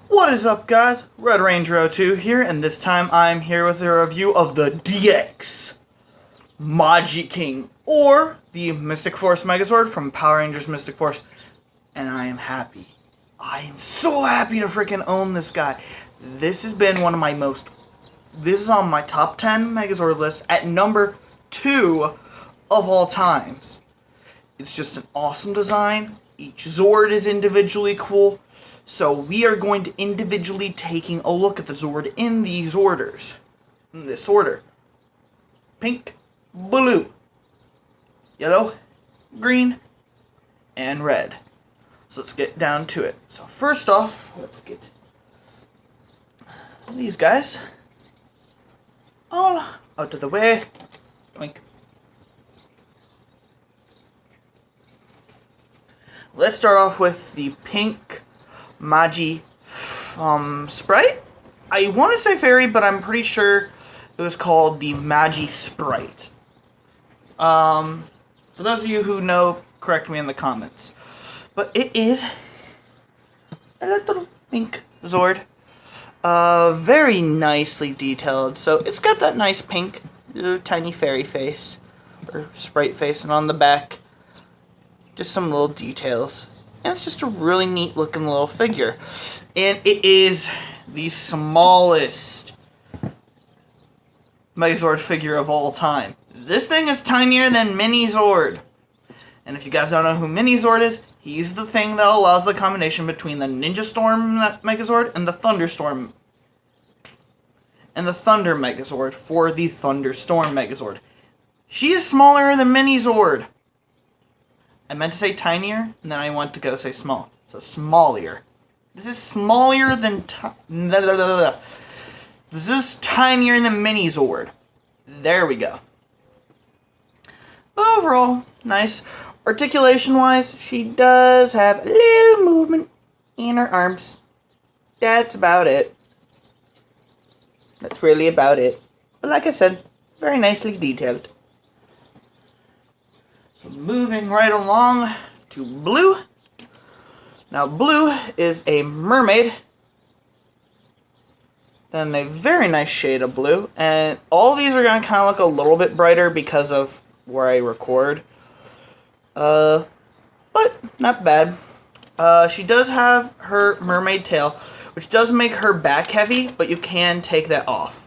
What is up, guys? Red Ranger 02 here, and this time I'm here with a review of the DX MagiKing, or the Mystic Force Megazord from Power Rangers Mystic Force, and I am happy. I am so happy to freaking own this guy. This has been one of my this is on my top 10 Megazord list at number 2 of all times. It's just an awesome design. Each Zord is individually cool. So we are going to individually taking a look at the Zord in these orders. In this order. Pink, blue, yellow, green, and red. So let's get down to it. So first off, let's get these guys all out of the way. Oink. Let's start off with the pink Magi Sprite. I want to say fairy, but I'm pretty sure it was called the Magi Sprite. For those of you who know, correct me in the comments. But it is a little pink Zord. Very nicely detailed. So it's got that nice pink, little tiny fairy face, or sprite face, and on the back, just some little details. And it's just a really neat looking little figure. And it is the smallest Megazord figure of all time. This thing is tinier than Megazord. And if you guys don't know who Megazord is, he's the thing that allows the combination between the Ninja Storm Megazord and the Thunderstorm. And the Thunder Megazord for the Thunderstorm Megazord. She is smaller than Megazord. I meant to say tinier, and then I want to go say small. So smallier. This is smaller than This is tinier than Megazord. There we go. But overall, nice. Articulation-wise, she does have a little movement in her arms. That's about it. That's really about it. But like I said, very nicely detailed. So moving right along to blue. Now blue is a mermaid. Then a very nice shade of blue. And all these are going to kind of look a little bit brighter because of where I record. But not bad. She does have her mermaid tail, which does make her back heavy, but you can take that off.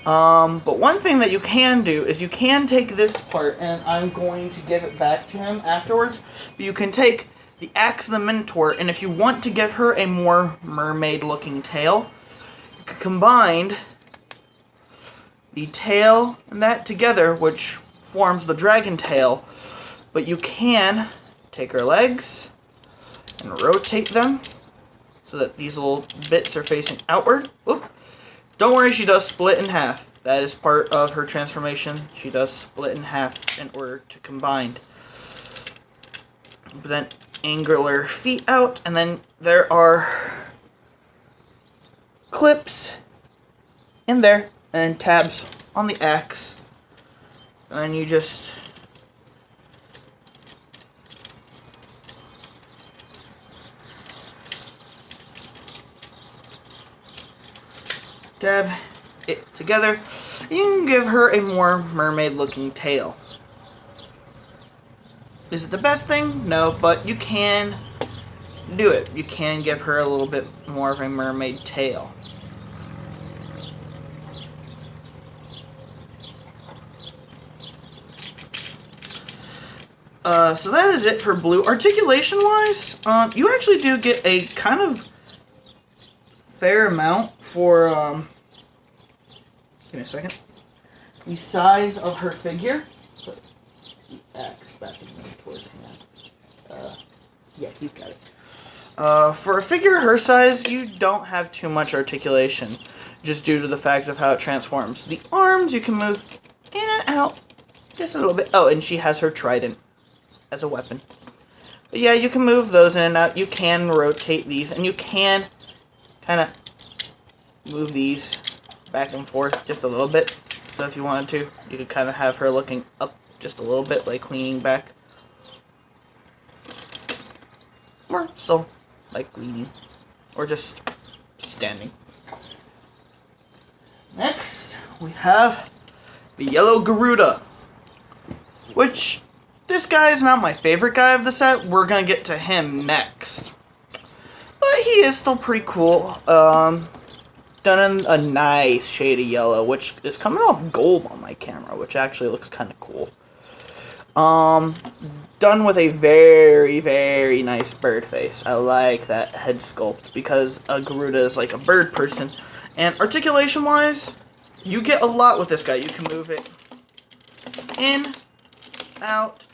But one thing that you can do is you can take this part, and I'm going to give it back to him afterwards, but you can take the Axe of the Minotaur, and if you want to give her a more mermaid-looking tail, you can combine the tail and that together, which forms the dragon tail, but you can take her legs and rotate them so that these little bits are facing outward. Oop. Don't worry, she does split in half. That is part of her transformation. She does split in half in order to combine. But then angle her feet out, and then there are clips in there, and tabs on the axe. And you just dab it together. You can give her a more mermaid-looking tail. Is it the best thing? No, but you can do it. You can give her a little bit more of a mermaid tail. So that is it for blue. Articulation-wise, you actually do get a kind of fair amount for, give me a second, the size of her figure. Put the axe back in towards hand. Yeah, you've got it. For a figure her size, you don't have too much articulation, just due to the fact of how it transforms. The arms, you can move in and out just a little bit. Oh, and she has her trident as a weapon. But yeah, you can move those in and out. You can rotate these, and you can kind of move these back and forth just a little bit. So if you wanted to, you could kind of have her looking up just a little bit, like leaning back. Or still like leaning, or just standing. Next, we have the Yellow Garuda, which this guy is not my favorite guy of the set. We're gonna get to him next, but he is still pretty cool. Done in a nice shade of yellow, which is coming off gold on my camera, which actually looks kind of cool. Done with a very, very nice bird face. I like that head sculpt because a Garuda is like a bird person. And articulation-wise, you get a lot with this guy. You can move it in, out,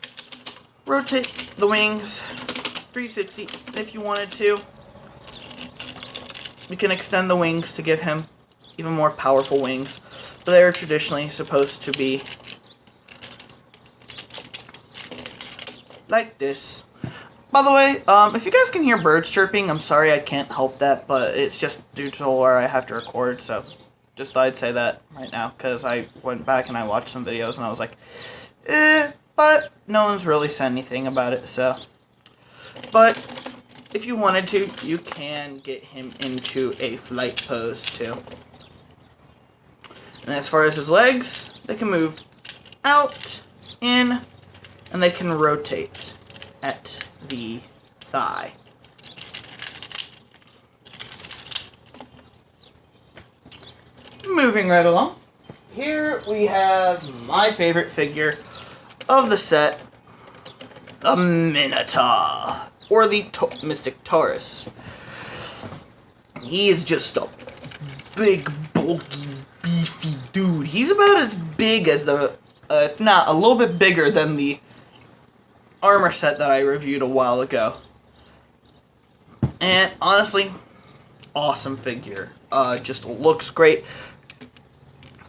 rotate the wings, 360 if you wanted to. You can extend the wings to give him even more powerful wings. But they are traditionally supposed to be like this. By the way, if you guys can hear birds chirping, I'm sorry I can't help that, but it's just due to where I have to record, so just thought I'd say that right now, because I went back and I watched some videos and I was like, but no one's really said anything about it, so. But if you wanted to, you can get him into a flight pose too. And as far as his legs, they can move out, in, and they can rotate at the thigh. Moving right along, here we have my favorite figure of the set, the Minotaur, or the Mystic Taurus. He is just a big, bulky, beefy dude. He's about as big as the, if not a little bit bigger than the armor set that I reviewed a while ago. And honestly, awesome figure. Just looks great.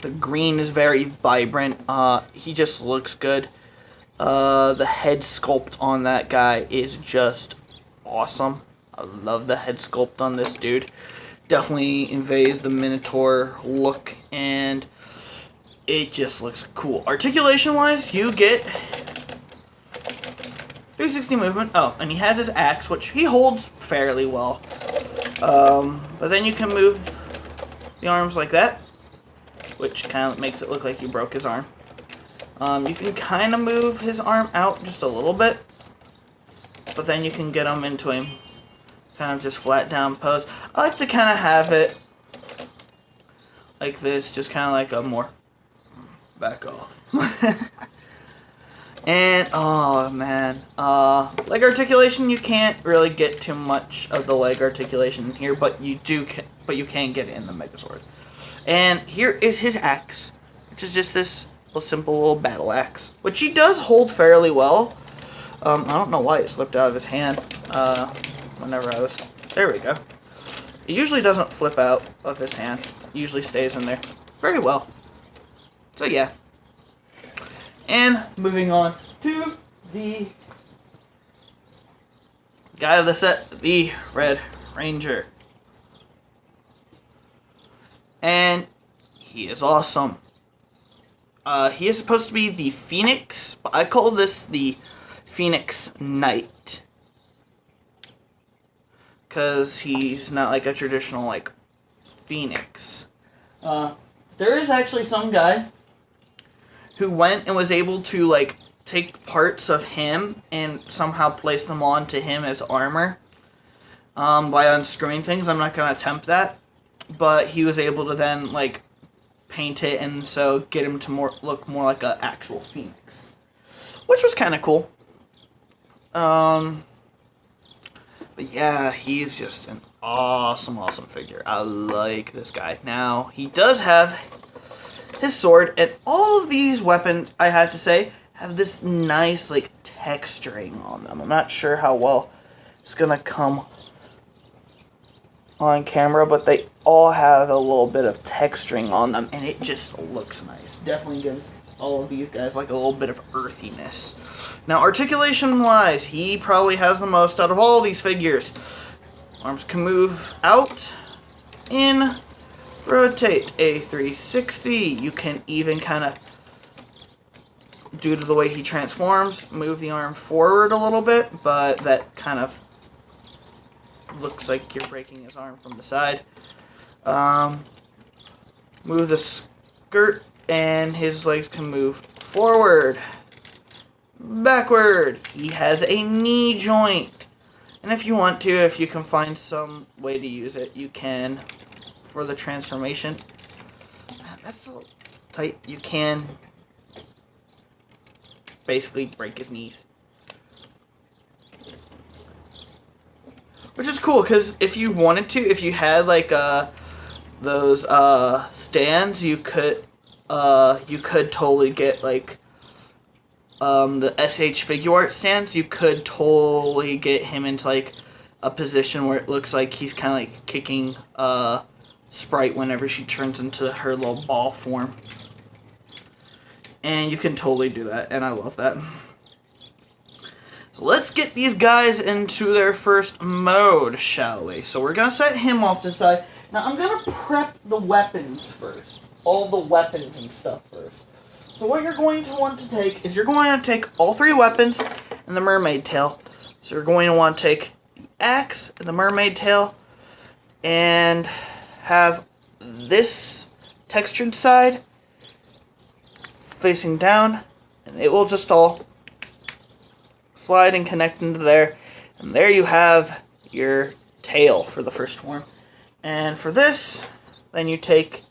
The green is very vibrant. He just looks good. The head sculpt on that guy is just awesome. I love the head sculpt on this dude. Definitely invades the Minotaur look, and it just looks cool. Articulation wise, you get 360 movement. Oh, and he has his axe, which he holds fairly well. But then you can move the arms like that, which kind of makes it look like you broke his arm. You can kind of move his arm out just a little bit, but then you can get him into a kind of just flat down pose. I like to kind of have it like this, just kind of like a more back off. And oh man, leg articulation, you can't really get too much of the leg articulation here, but you can get it in the Megazord. And here is his axe, which is just this simple little battle axe, which he does hold fairly well. I don't know why it slipped out of his hand. Whenever I was, there we go. It usually doesn't flip out of his hand. It usually stays in there very well. So yeah. And moving on to the guy of the set, the Red Ranger. And he is awesome. He is supposed to be the Phoenix, but I call this the Phoenix Knight. Because he's not like a traditional, like, Phoenix. There is actually some guy who went and was able to, like, take parts of him and somehow place them onto him as armor. By unscrewing things. I'm not going to attempt that. But he was able to then, like, paint it and so get him to look more like an actual Phoenix. Which was kind of cool. But yeah, he's just an awesome, awesome figure. I like this guy. Now, he does have his sword, and all of these weapons, I have to say, have this nice, like, texturing on them. I'm not sure how well it's gonna come on camera, but they all have a little bit of texturing on them, and it just looks nice. Definitely gives all of these guys, like, a little bit of earthiness. Now, articulation-wise, he probably has the most out of all these figures. Arms can move out, in, rotate, a 360. You can even kind of, due to the way he transforms, move the arm forward a little bit, but that kind of looks like you're breaking his arm from the side. Move the skirt, and his legs can move forward, backward. He has a knee joint. And if you want to, if you can find some way to use it, you can for the transformation. That's a little tight. You can basically break his knees. Which is cool, because if you wanted to, if you had like those stands, you could totally get like the SH figure art stands. You could totally get him into like a position where it looks like he's kind of like kicking Sprite whenever she turns into her little ball form. And you can totally do that, and I love that. So let's get these guys into their first mode, shall we? So we're going to set him off to the side. Now I'm going to prep the weapons first. All the weapons and stuff first. So what you're going to want to take is you're going to take all 3 weapons and the mermaid tail. So you're going to want to take the axe and the mermaid tail and have this textured side facing down, and it will just all slide and connect into there. And there you have your tail for the first form. And for this, then you take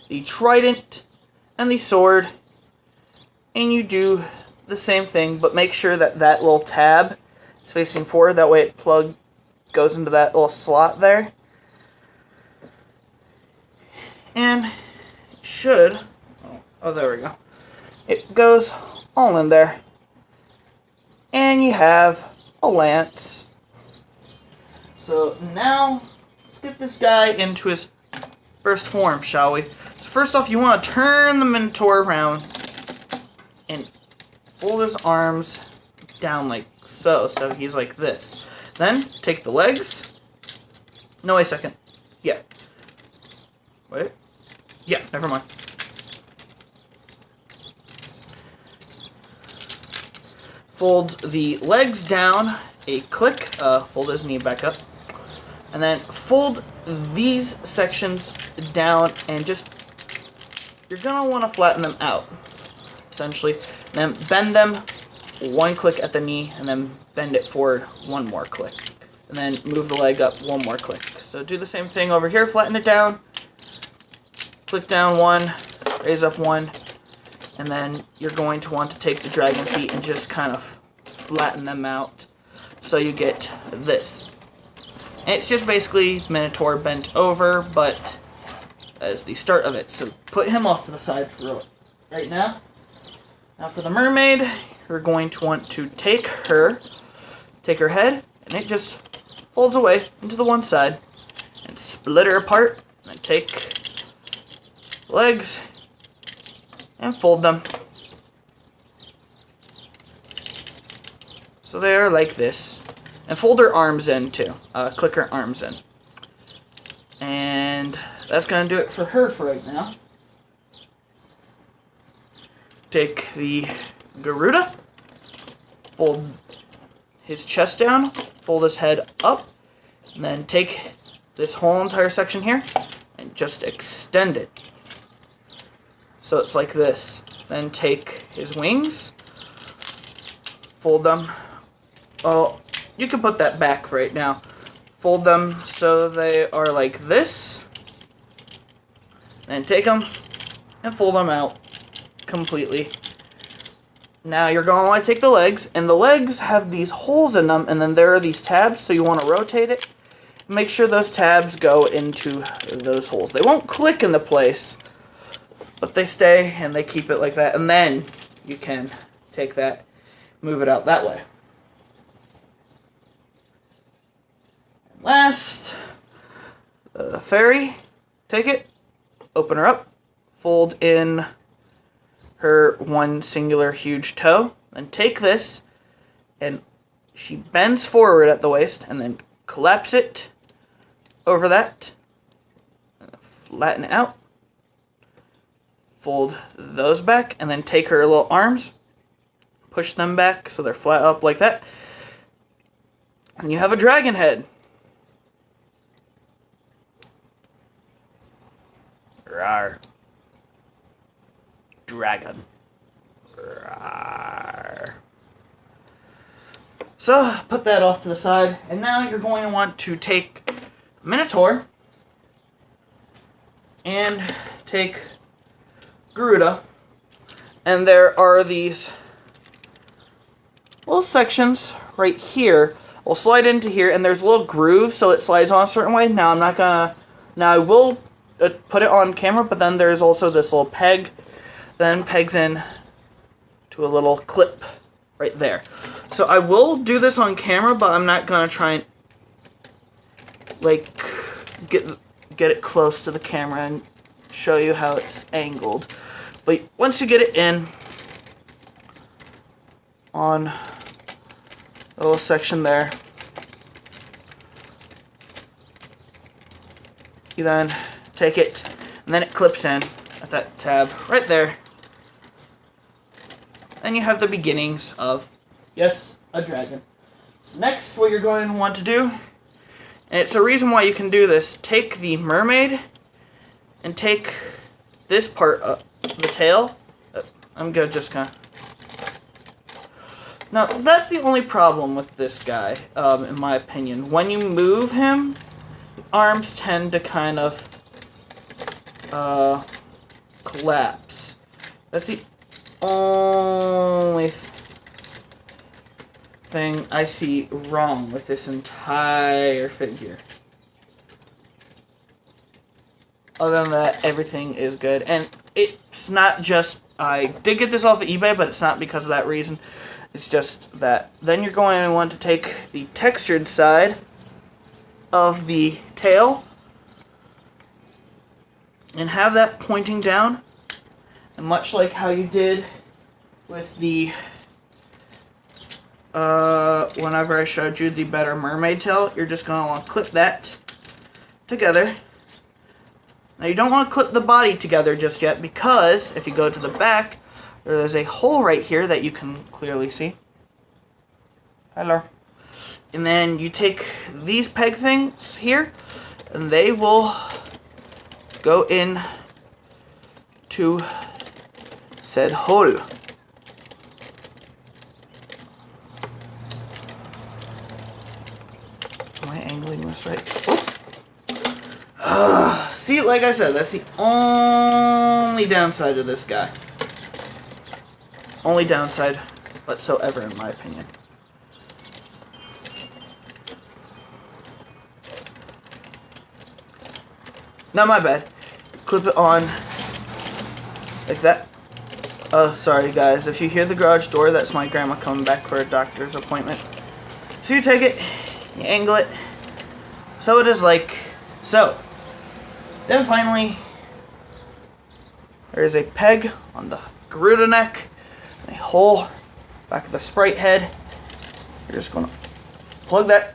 the trident and the sword, and you do the same thing, but make sure that that little tab is facing forward. That way it goes into that little slot there. And it should, oh there we go. It goes all in there. And you have a lance. So now, let's get this guy into his first form, shall we? So first off, you want to turn the Minotaur around and fold his arms down like so. So he's like this. Then, take the legs. No, wait a second. Yeah. Wait. Yeah, never mind. Fold the legs down a click, fold his knee back up, and then fold these sections down and just, you're going to want to flatten them out, essentially. Then bend them 1 click at the knee, and then bend it forward 1 more click. And then move the leg up 1 more click. So do the same thing over here, flatten it down, click down 1, raise up 1, and then you're going to want to take the dragon feet and just kind of flatten them out so you get this. And it's just basically Minotaur bent over, but as the start of it. So put him off to the side for right now. Now for the mermaid, you're going to want to take her head, and it just folds away into the one side, and split her apart, and then take legs and fold them. So they are like this. And fold her arms in too. Click her arms in. And that's going to do it for her for right now. Take the Garuda. Fold his chest down. Fold his head up. And then take this whole entire section here and just extend it. So it's like this. Then take his wings, fold them. Oh, you can put that back right now. Fold them so they are like this. Then take them and fold them out completely. Now you're going to want to take the legs, and the legs have these holes in them, and then there are these tabs, so you want to rotate it. Make sure those tabs go into those holes. They won't click into place, but they stay and they keep it like that, and then you can take that, move it out that way. And last, the fairy, take it, open her up, fold in her one singular huge toe, then take this, and she bends forward at the waist, and then collapse it over that, flatten it out, fold those back, and then take her little arms, push them back so they're flat up like that, and you have a dragon head. Rawr. Dragon. Rawr. So, put that off to the side, and now you're going to want to take Minotaur and take Garuda, and there are these little sections right here. We'll slide into here, and there's a little groove, so it slides on a certain way. Now I'm not gonna. Now I will put it on camera, but then there's also this little peg, then pegs in to a little clip right there. So I will do this on camera, but I'm not gonna try and like get it close to the camera and show you how it's angled. But once you get it in on the little section there, you then take it, and then it clips in at that tab right there. And you have the beginnings of, yes, a dragon. So next, what you're going to want to do, and it's a reason why you can do this, take the mermaid and take this part of the tail. I'm just gonna. Now, that's the only problem with this guy, in my opinion. When you move him, the arms tend to kind of collapse. That's the only thing I see wrong with this entire figure. Other than that, everything is good. And it's not just, I did get this off of eBay, but it's not because of that reason. It's just that. Then you're going to want to take the textured side of the tail and have that pointing down. And much like how you did with the, whenever I showed you the better mermaid tail, you're just going to want to clip that together. Now you don't want to clip the body together just yet, because if you go to the back, there's a hole right here that you can clearly see. Hello. And then you take these peg things here, and they will go in to said hole. Am I angling this right? Oh. See, like I said, that's the only downside of this guy. Only downside whatsoever, in my opinion. Not my bad. Clip it on like that. Oh, sorry guys. If you hear the garage door, that's my grandma coming back for a doctor's appointment. So you take it, you angle it, so it is like so. Then finally, there is a peg on the Garuda neck, and a hole back of the sprite head. You're just going to plug that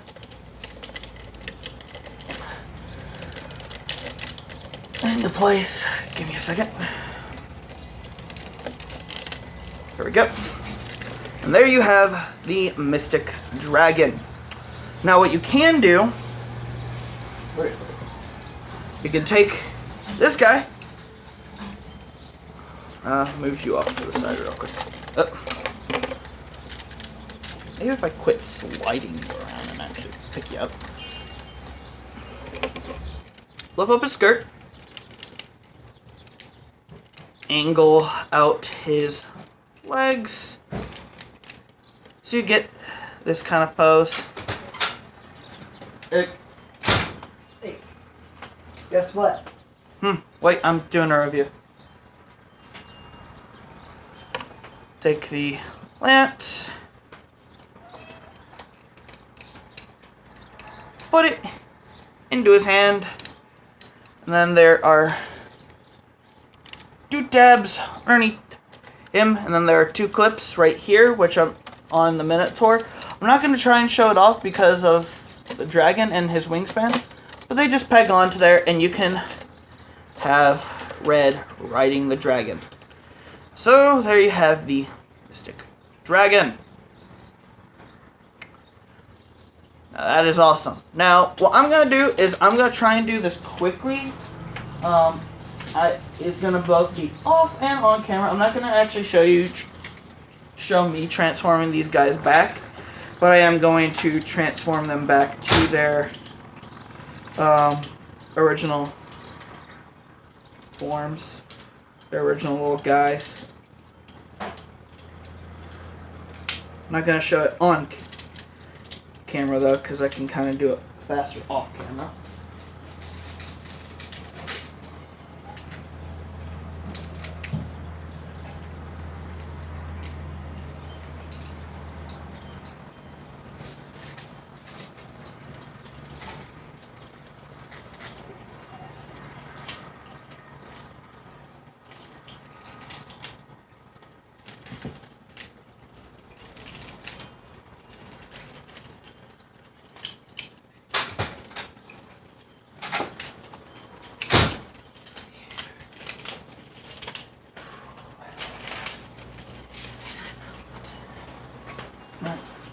into place. Give me a second. There we go. And there you have the Mystic Dragon. Now what you can do, you can take this guy, move you off to the side real quick. Maybe if I quit sliding you around and actually pick you up. Lift up his skirt. Angle out his legs. So you get this kind of pose. Hey, guess what? Wait, I'm doing a review. Take the lance. Put it into his hand. And then there are two tabs underneath him. And then there are two clips right here, which are on the Minotaur. I'm not going to try and show it off because of the dragon and his wingspan. But they just peg onto there, and you can have Red riding the dragon. So there you have the Mystic Dragon. Now that is awesome. Now what I'm gonna do is I'm gonna try and do this quickly. is going to both be off and on camera. I'm not going to actually show me transforming these guys back, but I am going to transform them back to their original forms, their original little guys. I'm not going to show it on camera though, because I can kind of do it faster off camera.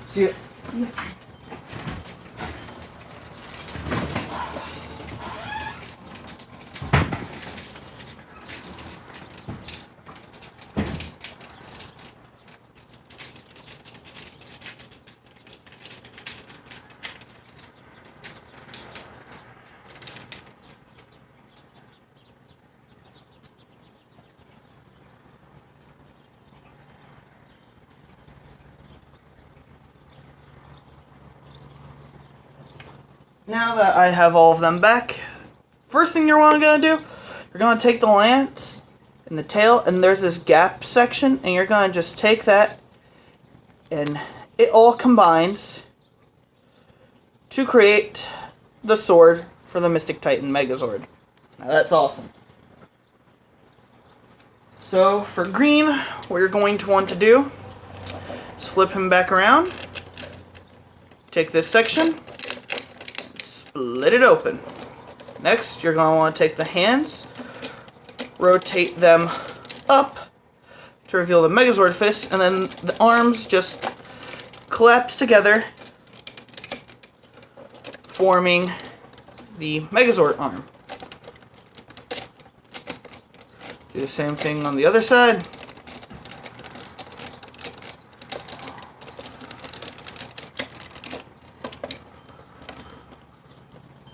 See it. Now that I have all of them back, first thing you're going to do, you're going to take the lance and the tail, and there's this gap section, and you're going to just take that, and it all combines to create the sword for the Mystic Titan Megazord. Now that's awesome. So for green, what you're going to want to do is flip him back around, take this section, split it open. Next, you're going to want to take the hands, rotate them up to reveal the Megazord fist, and then the arms just collapse together, forming the Megazord arm. Do the same thing on the other side.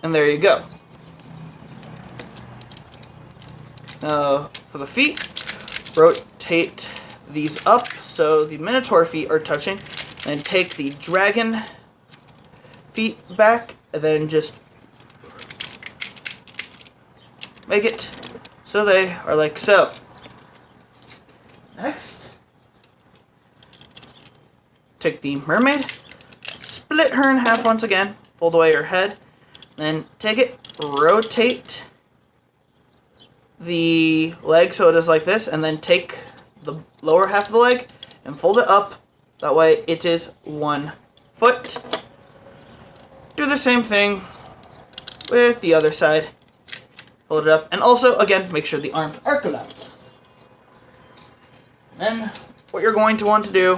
And there you go. Now, for the feet, rotate these up so the Minotaur feet are touching, and take the dragon feet back, and then just make it so they are like so. Next, take the mermaid, split her in half once again, fold away her head, then take it, rotate the leg so it is like this, and then take the lower half of the leg and fold it up. That way it is 1 foot. Do the same thing with the other side. Fold it up, and also, again, make sure the arms are collapsed. Then what you're going to want to do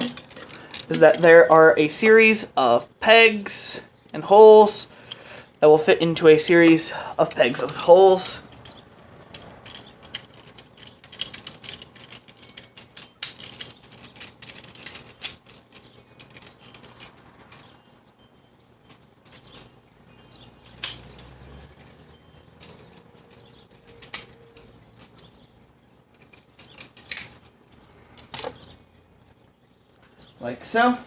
is that there are a series of pegs and holes that will fit into a series of pegs and holes. Like so.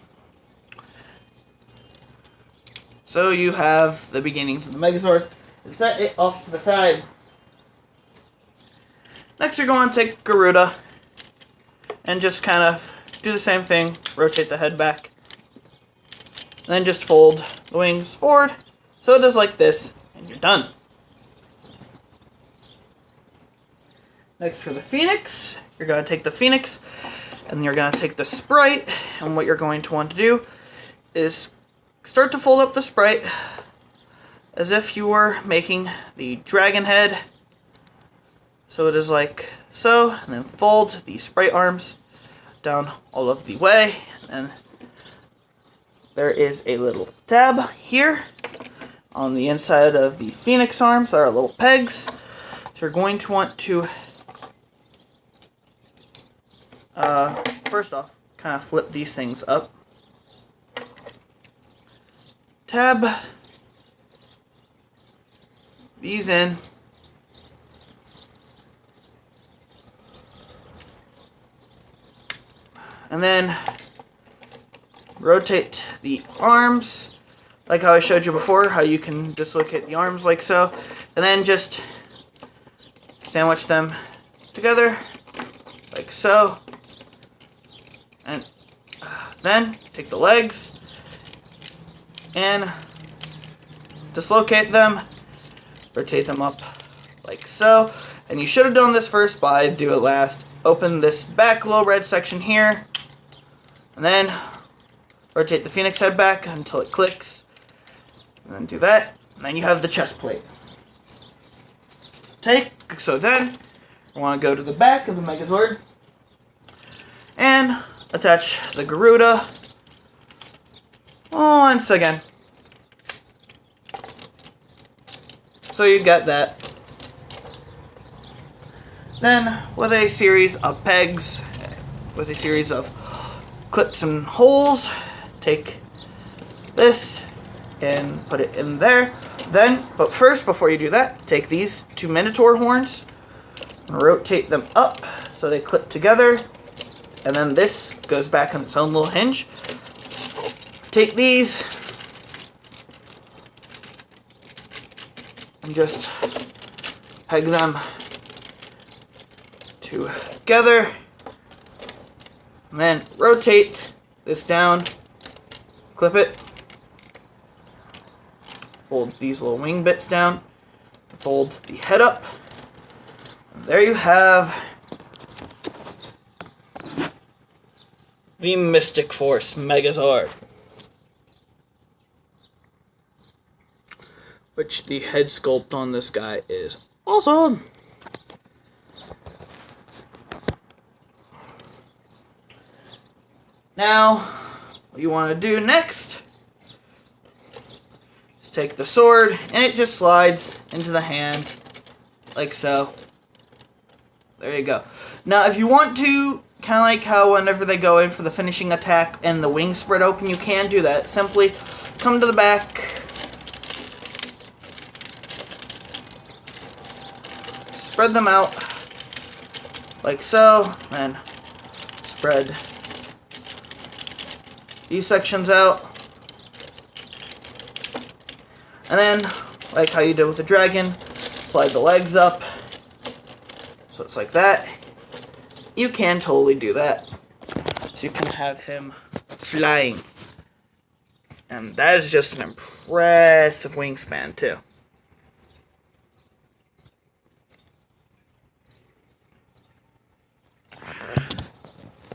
So you have the beginnings of the Megazord. Set it off to the side. Next you're going to take Garuda and just kind of do the same thing. Rotate the head back. And then just fold the wings forward. So it is like this, and you're done. Next for the Phoenix, you're going to take the Phoenix and you're going to take the sprite, and what you're going to want to do is start to fold up the sprite as if you were making the dragon head. So it is like so, and then fold the sprite arms down all of the way, and there is a little tab here on the inside of the Phoenix arms. There are little pegs. So you're going to want to, first off, kind of flip these things up. Tab these in. And then rotate the arms, like how I showed you before, how you can dislocate the arms like so. And then just sandwich them together, like so. And then take the legs and dislocate them, rotate them up like so. And you should have done this first, but I do it last. Open this back little red section here, and then rotate the phoenix head back until it clicks. And then do that, and then you have the chest plate. So then, I want to go to the back of the Megazord and attach the Garuda once again. So you got that. Then, with a series of pegs, with a series of clips and holes, take this and put it in there. Then, but first, before you do that, take these two Minotaur horns and rotate them up so they clip together. And then this goes back on its own little hinge. Take these and just peg them together. And then rotate this down, clip it, fold these little wing bits down, fold the head up, and there you have the Mystic Force Megazord. Which the head sculpt on this guy is awesome! Now, what you want to do next is take the sword, and it just slides into the hand, like so. There you go. Now, if you want to, kind of like how whenever they go in for the finishing attack and the wings spread open, you can do that. Simply come to the back, spread them out, like so, and spread these sections out. And then, like how you did with the dragon, slide the legs up. So it's like that. You can totally do that. So you can have him flying. And that is just an impressive wingspan too.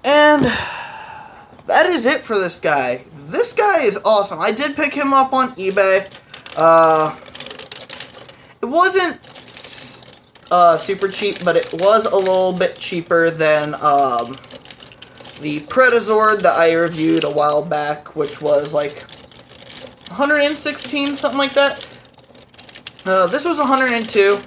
And that is it for this guy. This guy is awesome. I did pick him up on eBay. It wasn't super cheap, but it was a little bit cheaper than the Megazord that I reviewed a while back, which was like 116, something like that. This was 102.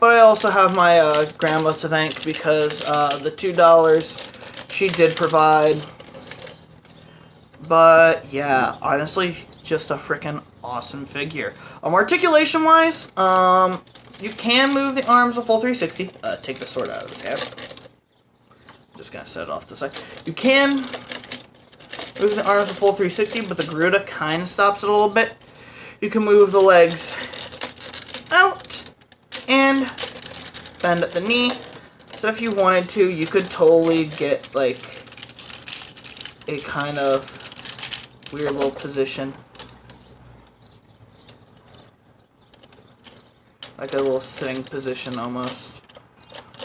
But I also have my grandma to thank because the $2 she did provide. But yeah, honestly, just a freaking awesome figure. Articulation-wise, you can move the arms a full 360. Take the sword out of this guy. I'm just gonna set it off to the side. You can move the arms a full 360, but the Garuda kind of stops it a little bit. You can move the legs out and bend at the knee. So if you wanted to, you could totally get like a kind of weird little position. Like a little sitting position almost.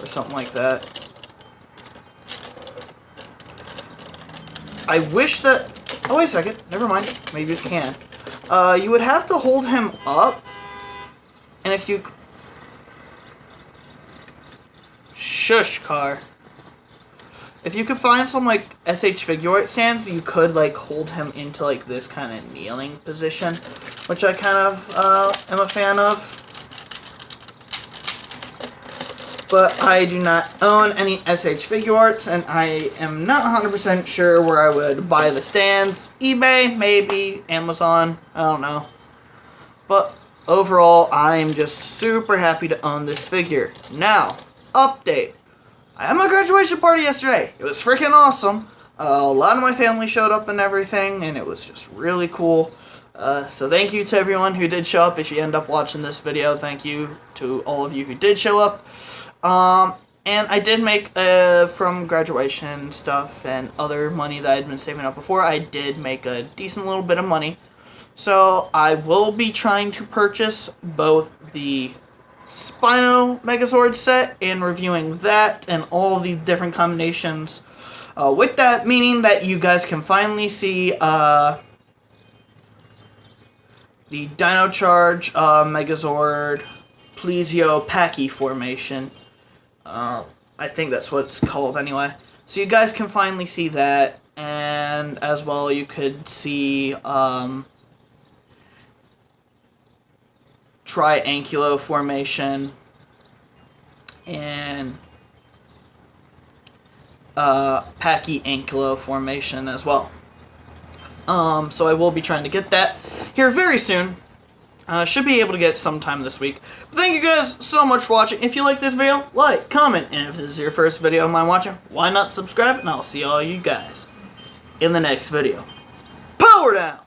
Or something like that. I wish that... Oh, wait a second. Never mind. Maybe you can. You would have to hold him up. And if you... Shush, car. If you could find some, like, SH figure art stands, you could, like, hold him into, like, this kind of kneeling position. which I kind of am a fan of. But I do not own any SH Figure Arts, and I am not 100% sure where I would buy the stands. eBay, maybe, Amazon, I don't know. But overall, I'm just super happy to own this figure. Now, update. I had my graduation party yesterday. It was freaking awesome. A lot of my family showed up and everything, and it was just really cool. So thank you to everyone who did show up. If you end up watching this video, thank you to all of you who did show up. And I did make, from graduation stuff and other money that I'd been saving up before, I did make a decent little bit of money. So I will be trying to purchase both the Spino Megazord set and reviewing that and all the different combinations. With that, meaning that you guys can finally see the Dino Charge Megazord Plesio Packy formation. I think that's what it's called anyway. So you guys can finally see that, and as well you could see Triangulo formation and Packy Ankylo formation as well. So I will be trying to get that here very soon. Should be able to get it sometime this week. But thank you guys so much for watching. If you like this video, like, comment, and if this is your first video of mine watching, why not subscribe? And I'll see all you guys in the next video. Power down!